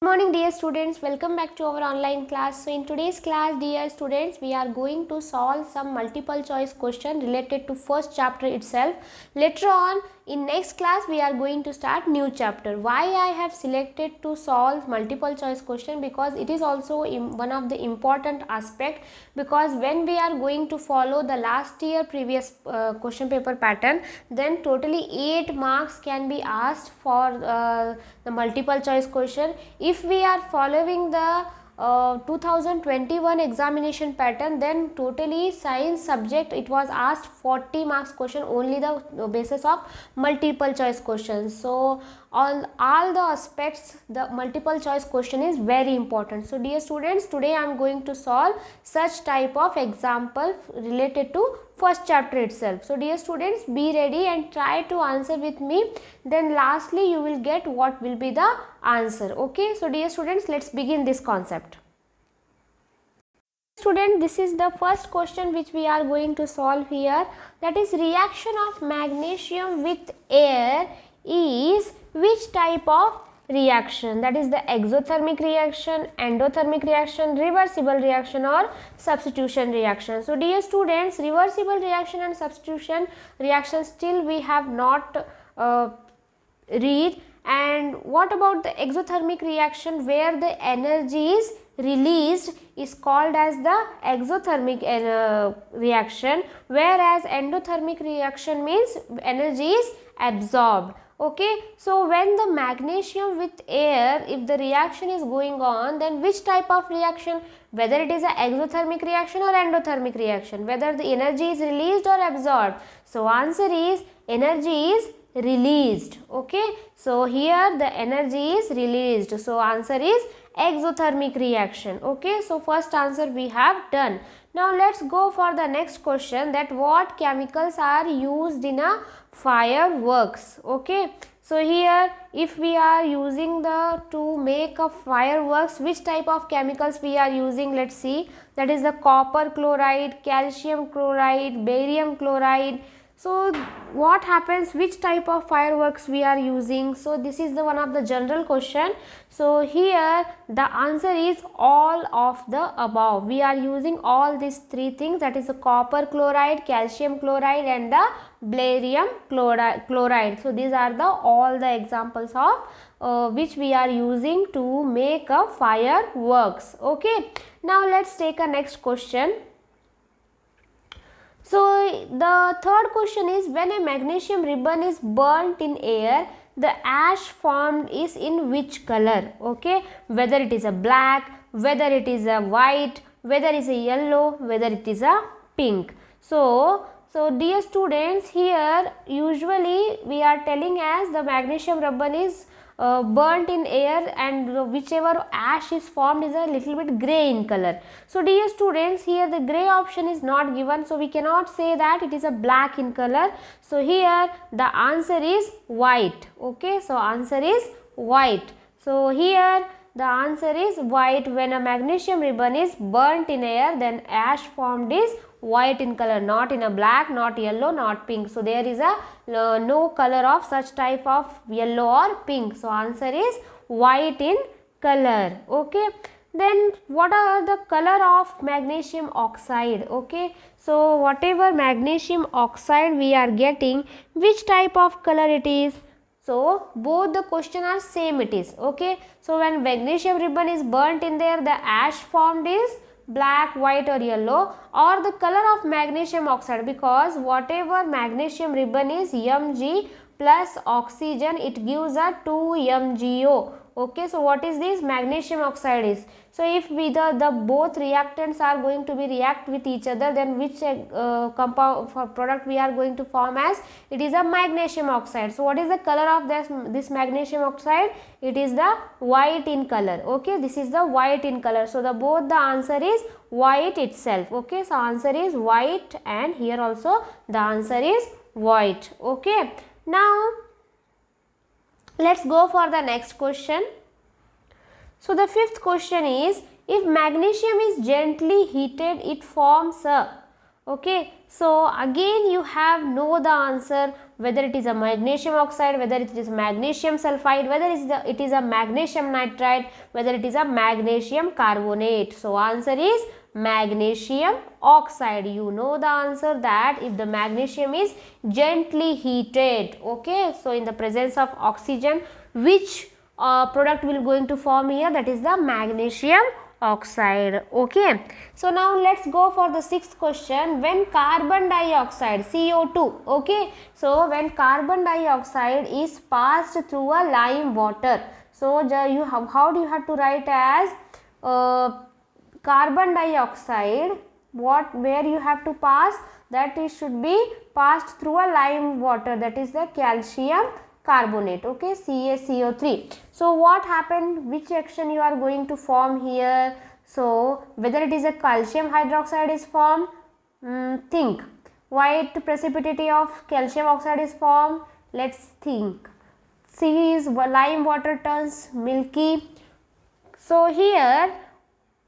Good morning dear students, welcome back to our online class. So in today's class dear students, we are going to solve some multiple choice question related to first chapter itself. Later on in next class we are going to start new chapter. Why I have selected to solve multiple choice question? Because it is also one of the important aspect, because when we are going to follow the last year previous question paper pattern, then totally 8 marks can be asked for the multiple choice question. If we are following the 2021 examination pattern, then totally science subject it was asked 40 marks question, only the basis of multiple choice questions. So on all the aspects the multiple choice question is very important. So dear students, today I am going to solve such type of example related to first chapter itself. So dear students, be ready and try to answer with me, then lastly you will get what will be the answer. Okay, so dear students, let's begin this concept. Student, this is the first question which we are going to solve here, that is reaction of magnesium with air is which type of reaction? That is the exothermic reaction, endothermic reaction, reversible reaction or substitution reaction. So dear students, reversible reaction and substitution reaction still we have not read. And what about the exothermic reaction where the energy is released is called as the exothermic reaction, whereas endothermic reaction means energy is absorbed. Okay, so when the magnesium with air, if the reaction is going on, then which type of reaction, whether it is a exothermic reaction or endothermic reaction, whether the energy is released or absorbed? So answer is energy is released. Okay, so here the energy is released, so answer is exothermic reaction. Okay, so first answer we have done. Now let's go for the next question, that what chemicals are used in a fireworks. Okay, so here if we are using the to make a fireworks, which type of chemicals we are using, let's see, that is the copper chloride, calcium chloride, barium chloride. So what happens, which type of fireworks we are using? So this is the one of the general question. So here the answer is all of the above. We are using all these three things, that is the copper chloride, calcium chloride and the barium chloride. So these are the all the examples of which we are using to make a fireworks. Okay, now let's take a next question. So the third question is, when a magnesium ribbon is burnt in air, the ash formed is in which color? Okay, whether it is a black, whether it is a white, whether it is a yellow, whether it is a pink. So dear students, here usually we are telling as the magnesium ribbon is burnt in air, and whichever ash is formed is a little bit grey in color. So dear students, here the grey option is not given, so we cannot say that it is a black in color. So here the answer is white. Okay, so answer is white. So here the answer is white. When a magnesium ribbon is burnt in air, then ash formed is white in color, not in a black, not yellow, not pink. So there is a no color of such type of yellow or pink. So answer is white in color. Okay, then what are the color of magnesium oxide? Okay, so whatever magnesium oxide we are getting, which type of color it is? So both the question are same it is. Okay, so when magnesium ribbon is burnt in there, the ash formed is black, white or yellow, or the color of magnesium oxide, because whatever magnesium ribbon is Mg plus oxygen, it gives a 2MgO. Okay, so what is this? Magnesium oxide is. So if we the both reactants are going to be react with each other, then which compound product we are going to form as? It is a magnesium oxide. So what is the color of this magnesium oxide? It is the white in color. Okay, this is the white in color. So the both the answer is white itself. Okay, so answer is white, and here also the answer is white. Okay, now let's go for the next question. So the fifth question is, if magnesium is gently heated, it forms a Okay, so again you have know the answer, whether it is a magnesium oxide, whether it is magnesium sulfide, whether it is a magnesium nitride, whether it is a magnesium carbonate. So answer is magnesium oxide. You know the answer, that if the magnesium is gently heated, okay, so in the presence of oxygen, which product will going to form here, that is the magnesium oxide. Okay, so now let's go for the sixth question. When carbon dioxide, CO2, okay, so when carbon dioxide is passed through a lime water, so you have, how do you have to write as carbon dioxide, what, where you have to pass, that it should be passed through a lime water, that is the calcium carbonate, okay, CaCO3. So what happened, which reaction you are going to form here? So whether it is a calcium hydroxide is formed, think, white precipitate of calcium oxide is formed, let's think. C is lime water turns milky. So here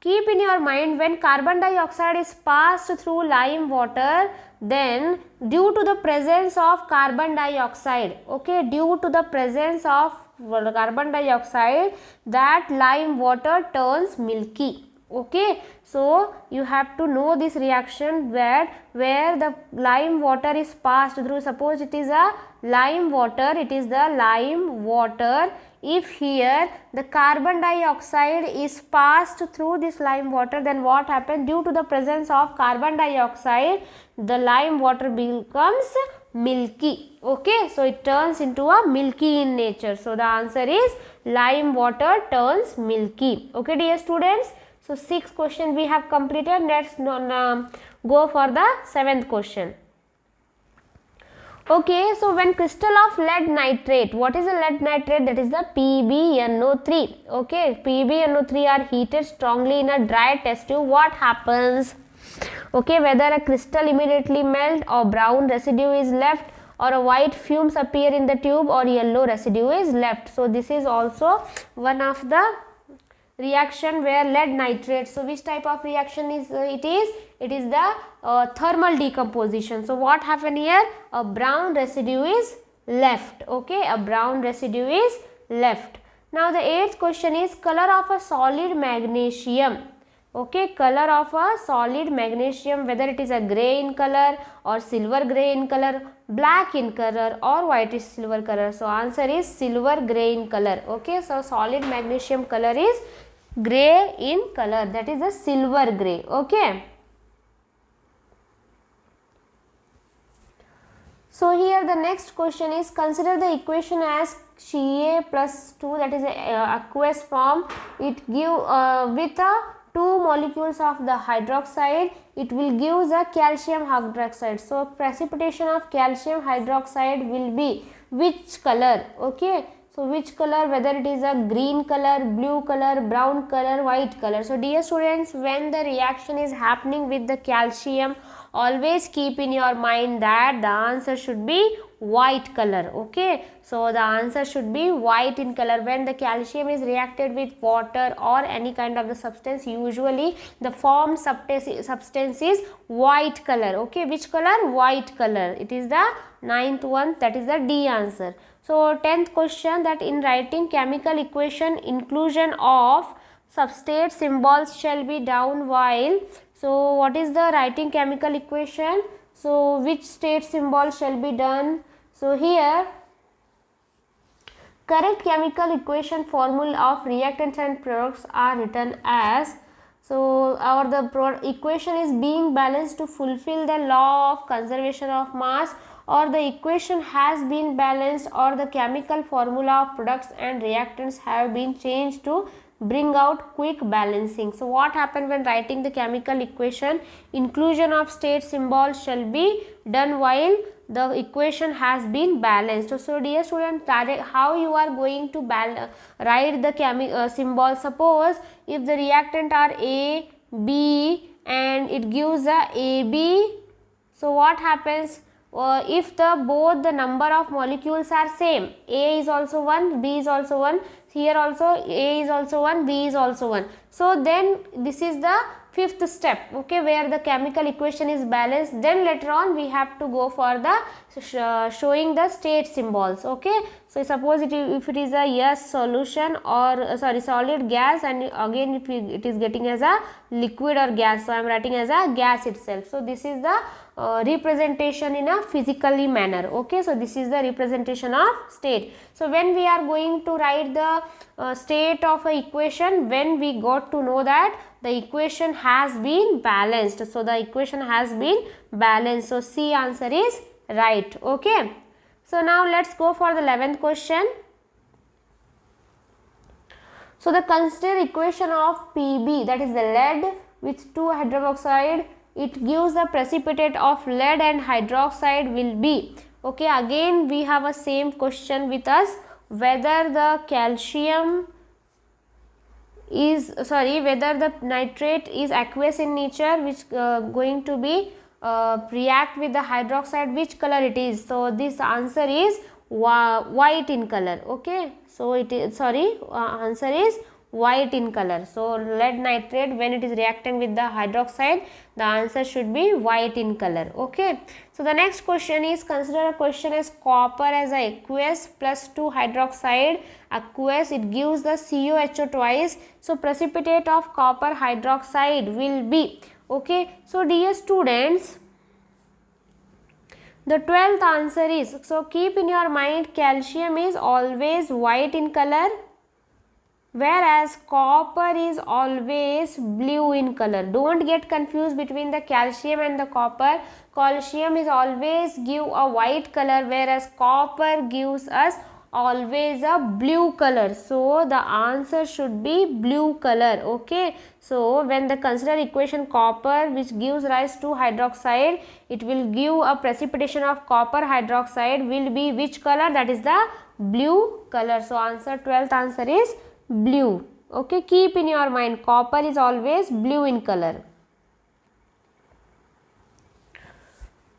keep in your mind, when carbon dioxide is passed through lime water, then due to the presence of carbon dioxide, okay, due to the presence of carbon dioxide, that lime water turns milky. Okay, so you have to know this reaction, where the lime water is passed through, suppose it is a lime water, it is the lime water. If here the carbon dioxide is passed through this lime water, then what happens, due to the presence of carbon dioxide, the lime water becomes milky. Okay, so it turns into a milky in nature. So the answer is lime water turns milky. Okay, dear students, so 6th question we have completed. Let's go for the 7th question. Okay, so when crystal of lead nitrate, what is a lead nitrate? That is the PbNO3. Okay, PbNO3 are heated strongly in a dry test tube. What happens? Okay, whether a crystal immediately melt, or brown residue is left, or a white fumes appear in the tube, or yellow residue is left. So this is also one of the reaction where lead nitrate. So which type of reaction is it is? It is the thermal decomposition. So what happened here? A brown residue is left. Okay, a brown residue is left. Now the 8th question is color of a solid magnesium. Okay, color of a solid magnesium, whether it is a gray in color, or silver gray in color, black in color, or whitish silver color. So answer is silver gray in color. Okay, so solid magnesium color is gray in color, that is a silver gray. Okay, so here the next question is, consider the equation as Ca plus 2, that is a aqueous form. It give with a 2 molecules of the hydroxide, it will give the calcium hydroxide. So precipitation of calcium hydroxide will be which color? Okay, so which color, whether it is a green color, blue color, brown color, white color. So dear students, when the reaction is happening with the calcium, always keep in your mind that the answer should be white color. Okay, so the answer should be white in color. When the calcium is reacted with water or any kind of the substance, usually the formed substance is white color. Okay, which color? White color. It is the 9th one, that is the D answer. So 10th question, that in writing chemical equation, inclusion of substrate symbols shall be done while. So what is the writing chemical equation? So which state symbol shall be done? So here correct chemical equation formula of reactants and products are written as, so our the equation is being balanced to fulfill the law of conservation of mass, or the equation has been balanced, or the chemical formula of products and reactants have been changed to bring out quick balancing. So what happened when writing the chemical equation? Inclusion of state symbols shall be done while the equation has been balanced. So dear student, how you are going to write the symbol? Suppose if the reactant are A, B and it gives a AB, so what happens? If both the number of molecules are same, A is also 1, B is also 1, here also A is also 1, B is also 1. So then this is the fifth step, okay, where the chemical equation is balanced. Then later on we have to go for the showing the state symbols, okay. So suppose if it is a yes solution or solid gas, and again if it is getting as a liquid or gas, so I am writing as a gas itself. So this is the representation in a physically manner, okay. So this is the representation of state. So when we are going to write the state of a equation, when we got to know that the equation has been balanced, so the equation has been balanced, so C answer is right, okay. So now let's go for the 11th question. So the consider equation of Pb, that is the lead with 2 hydroxide, it gives the precipitate of lead and hydroxide will be, okay. Again we have a same question with us, whether the calcium is whether the nitrate is aqueous in nature, which going to be react with the hydroxide, which color it is. So this answer is white in color, okay. So it is answer is white in color. So lead nitrate, when it is reacting with the hydroxide, the answer should be white in color, okay. So the next question is, consider a question as copper as a aqueous plus 2 hydroxide aqueous, it gives the CuHO twice, so precipitate of copper hydroxide will be, okay. So dear students, the 12th answer is, so keep in your mind, calcium is always white in color, whereas copper is always blue in color. Don't get confused between the calcium and the copper. Calcium is always give a white color, whereas copper gives us always a blue color. So the answer should be blue color, okay. So when the consider equation copper, which gives rise to hydroxide, it will give a precipitation of copper hydroxide will be which color? That is the blue color. So answer 12th answer is blue, okay. Keep in your mind, copper is always blue in color.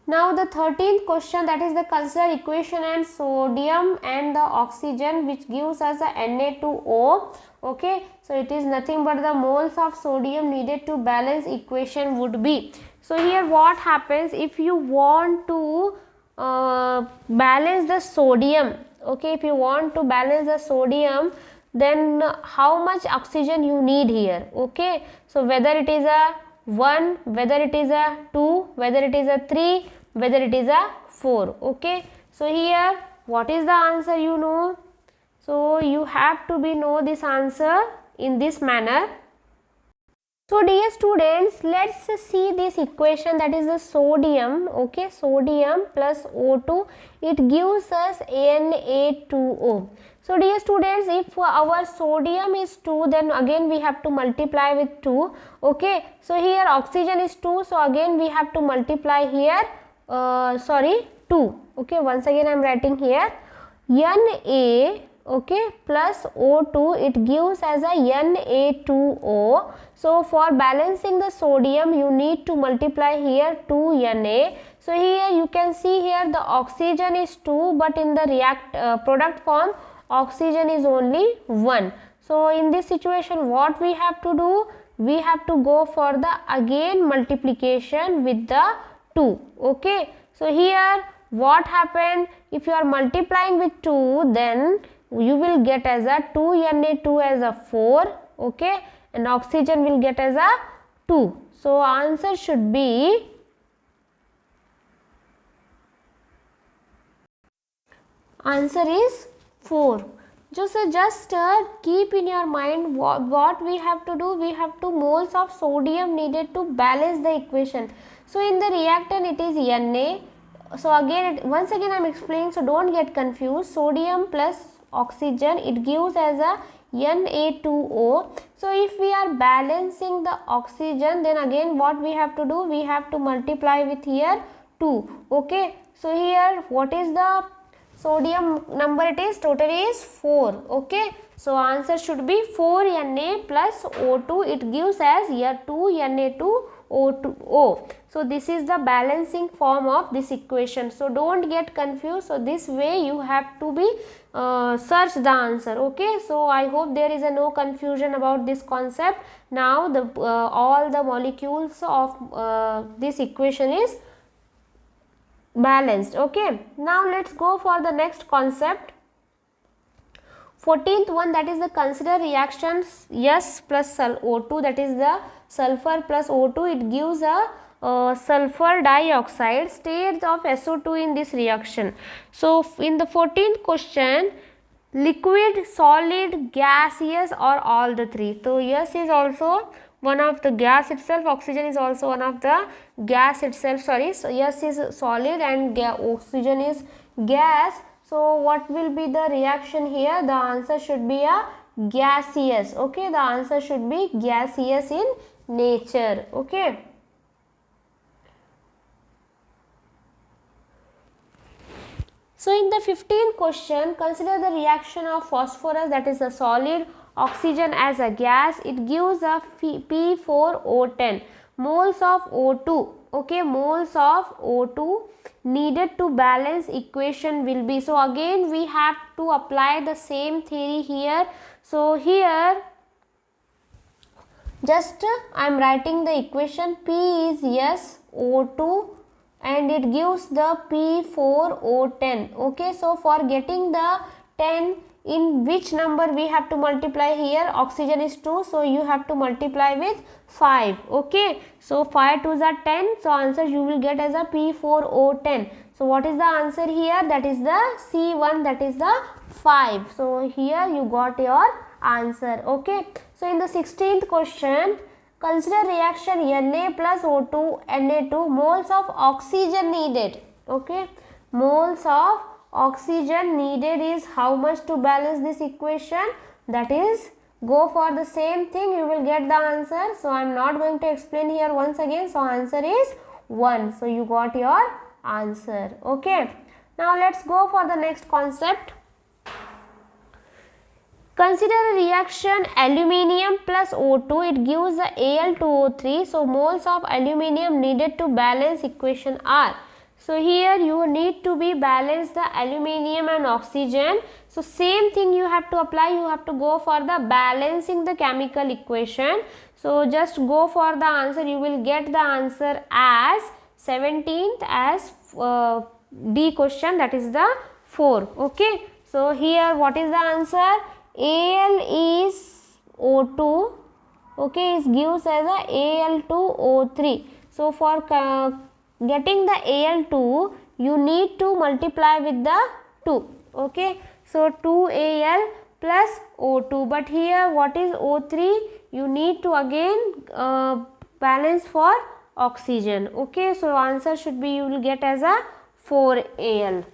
Now the 13th question, that is the consider equation and sodium and the oxygen, which gives us a Na2O, okay. So it is nothing but the moles of sodium needed to balance equation would be. So here what happens, if you want to balance the sodium, okay, if you want to balance the sodium, then how much oxygen you need here, okay. So whether it is a 1, whether it is a 2, whether it is a 3, whether it is a 4, okay. So here what is the answer, you know. So you have to be know this answer in this manner. So dear students, let's see this equation, that is the sodium, okay, sodium plus O2, it gives us Na2O. So dear students, if our sodium is 2, then again we have to multiply with 2, okay. So here oxygen is 2, so again we have to multiply here 2, okay. Once again I am writing here Na, okay, plus O2, it gives as a Na2O. So for balancing the sodium, you need to multiply here 2 Na. So here you can see here the oxygen is 2, but in the product form oxygen is only 1. So in this situation what we have to do, we have to go for the again multiplication with the 2, okay. So here what happened, if you are multiplying with 2, then you will get as a 2 Na2 as a 4, okay, and oxygen will get as a 2. So answer should be answer is 4. Just keep in your mind what we have to do, we have to moles of sodium needed to balance the equation. So in the reactant it is Na. So again once again I am explaining, so don't get confused, sodium plus oxygen, it gives as a Na2O. So if we are balancing the oxygen, then again what we have to do, we have to multiply with here 2, okay. So here what is the sodium number, it is total is 4, okay. So answer should be 4 Na plus O2, it gives as here 2 Na2 O. So this is the balancing form of this equation. So don't get confused. So this way you have to be search the answer. Okay, so I hope there is no confusion about this concept. Now the all the molecules of this equation is balanced. Okay, now let's go for the next concept. 14th one, that is the consider reactions S plus O2, that is the sulfur plus O2, it gives a sulfur dioxide state of SO2 in this reaction. So in the 14th question, liquid, solid, gaseous or all the three. So S is also one of the gas itself, oxygen is also one of the gas itself, sorry. So S is solid and oxygen is gas. So what will be the reaction here? The answer should be a gaseous. Okay, the answer should be gaseous in nature. Okay. So in the 15th question, consider the reaction of phosphorus, that is a solid, oxygen as a gas. It gives a P4O10 moles of O2. Okay, moles of O2 needed to balance equation will be. So again we have to apply the same theory here. So here just I am writing the equation. P is S, O2 and it gives the P4O10. Okay, so for getting the 10, in which number we have to multiply here? Oxygen is 2, so you have to multiply with 5. Okay, so 5 2s are 10, so answer you will get as a P4O10. So what is the answer here? That is the C1, that is the 5. So here you got your answer. Okay, so in the 16th question, consider reaction Na plus O2 Na2, moles of oxygen needed. Okay, moles of oxygen needed is how much to balance this equation? That is, go for the same thing, you will get the answer. So I am not going to explain here once again. So answer is 1. So you got your answer. Okay, now let's go for the next concept. Consider a reaction aluminium plus O2, it gives the Al2O3. So moles of aluminium needed to balance equation are. So here you need to be balance the aluminium and oxygen. So same thing you have to apply, you have to go for the balancing the chemical equation. So just go for the answer, you will get the answer as 17th as D question, that is the 4. Okay, so here what is the answer? Al is O2, okay, it gives as a Al2O3. So for getting the Al2, you need to multiply with the 2. Okay, so 2Al plus O2, but here what is O3? You need to again balance for oxygen. Okay, so answer should be, you will get as a 4Al.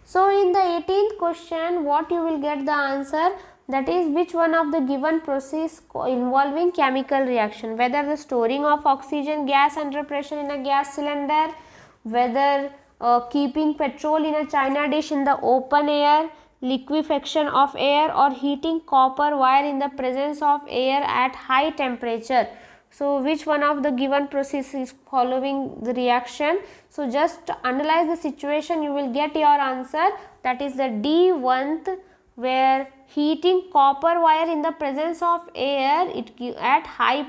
So in the 18th question, what you will get the answer? That is, which one of the given process involving chemical reaction, whether the storing of oxygen gas under pressure in a gas cylinder, whether keeping petrol in a china dish in the open air, liquefaction of air, or heating copper wire in the presence of air at high temperature. So which one of the given process is following the reaction? So just analyze the situation, you will get your answer. That is the D1th, where heating copper wire in the presence of air at high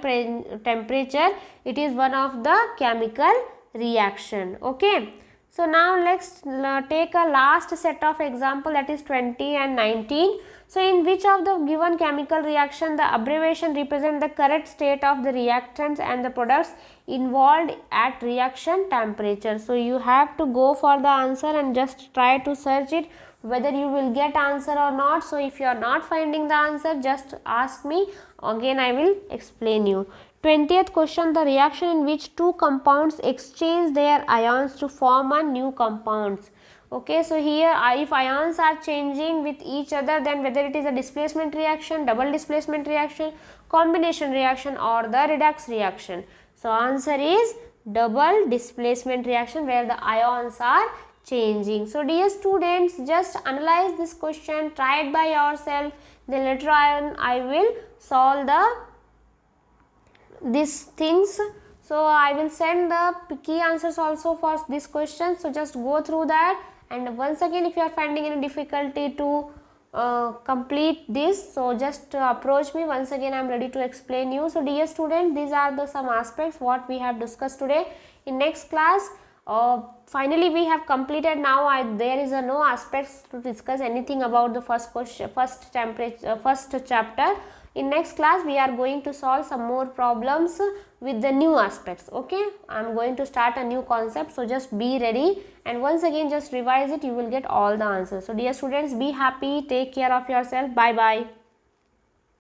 temperature, it is one of the chemical reaction. Okay, so now let's take a last set of example, that is 20 and 19. So in which of the given chemical reaction the abbreviation represent the correct state of the reactants and the products involved at reaction temperature? So you have to go for the answer and just try to search it, whether you will get answer or not. So if you are not finding the answer, just ask me, again I will explain you. 20th question, the reaction in which two compounds exchange their ions to form a new compounds. Okay, so here if ions are changing with each other, then whether it is a displacement reaction, double displacement reaction, combination reaction, or the redox reaction. So answer is double displacement reaction, where the ions are changing. So dear students, just analyze this question, try it by yourself, then later on I will solve these things. So I will send the key answers also for this question, so just go through that. And once again, if you are finding any difficulty to complete this, so just approach me. Once again, I am ready to explain you. So dear student, these are the some aspects what we have discussed today. In next class, finally we have completed now. There is no aspects to discuss anything about the first question, first chapter. In next class we are going to solve some more problems with the new aspects. Okay, I am going to start a new concept, so just be ready, and once again just revise it, you will get all the answers. So dear students, be happy, take care of yourself, bye bye.